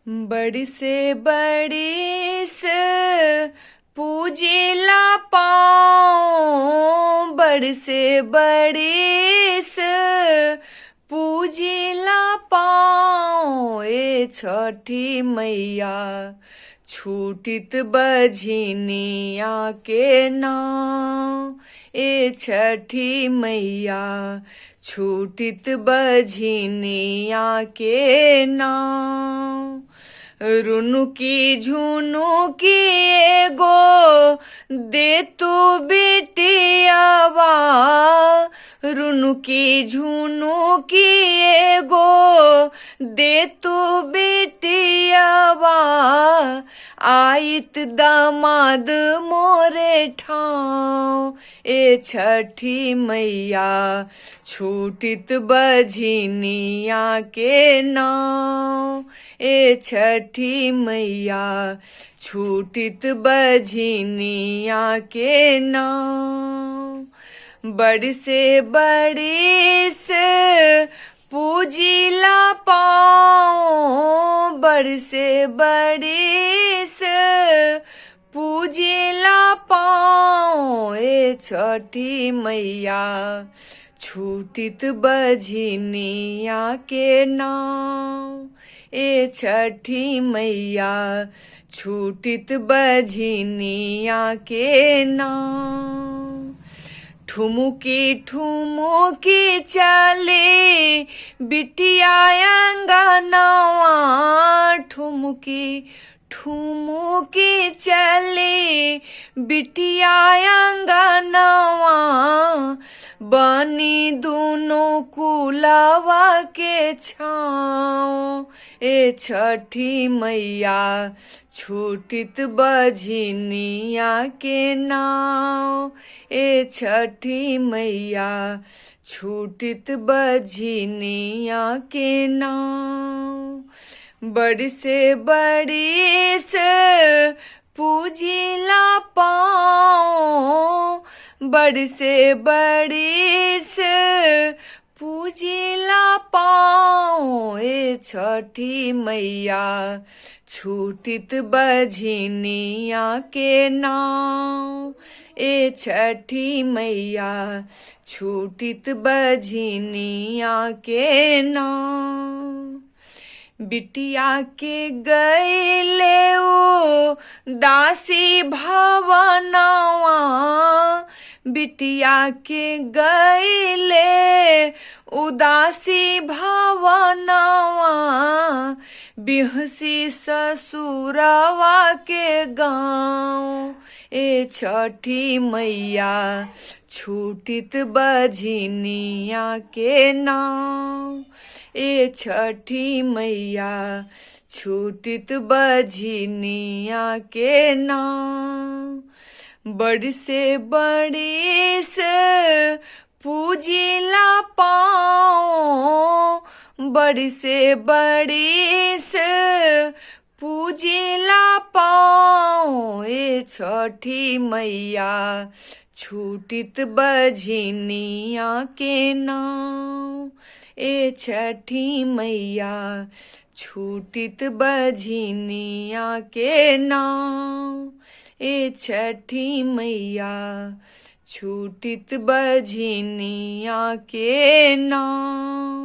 बड़ी से बड़ी से पूजिला पाँव, बड़ी से बड़ी से पूजिला पाँव। ए छठी मैया छूटित बझिनिया के नाव। ए छठी मैया छूटित बझिनिया के नाव। रुनुकी झुनुकी एगो दे तू बिटियावा, रुनुकी झुनुकी एगो दे तू बिटियावा। आइत दामाद मोरे ठाव। ए छठी मैया छूटित बझिनिया के नाव। ए छठी मैया छूटित बझिनिया के नाव। बड़ी से बड़ी से पूजिला पाँव, बड़ी से बड़ी से पूजिला पाँव। ए छठी मैया छूटित बझिनिया के नाव। ए छठी मैया छूटित बझिनिया के नाव। ठुमुकी ठुमुकी चले बिटिया अंगनवा, ठुमुकी ठुमुकी चले बिटिया अंगनवा। बनी दोनों कुलवा के छाँव। ए छठी मैया छूटित बझिनिया के नाव। ए छठी मैया छूटित बझिनिया के नाव। बड़ी से बड़ी से पूजिला पाँव, बड़ी से बड़ी से पूजिला पाँव। ए छठी मैया छूटित बझिनिया के नाव। ए छठी मैया छूटित बझिनिया के नाव। बिटिया के गईले ओ दासी भवनवा, बिटिया के गईले उदासी भवनवा। बिहसी ससुरवा के गाँव। ए छठी मैया छूटित बझिनिया के नाव। ए छठी मैया छूटित बझिनिया के नाव। बड़ी से बड़ी से पूजिला पाँव, बड़ी से बड़ी से पूजिला पाँव। ए छठी मैया छूटित बझिनिया के नाव। ए छठी मैया छूटित बझिनिया के नाव। ए छठी मैया छूटित बझिनिया के नाव।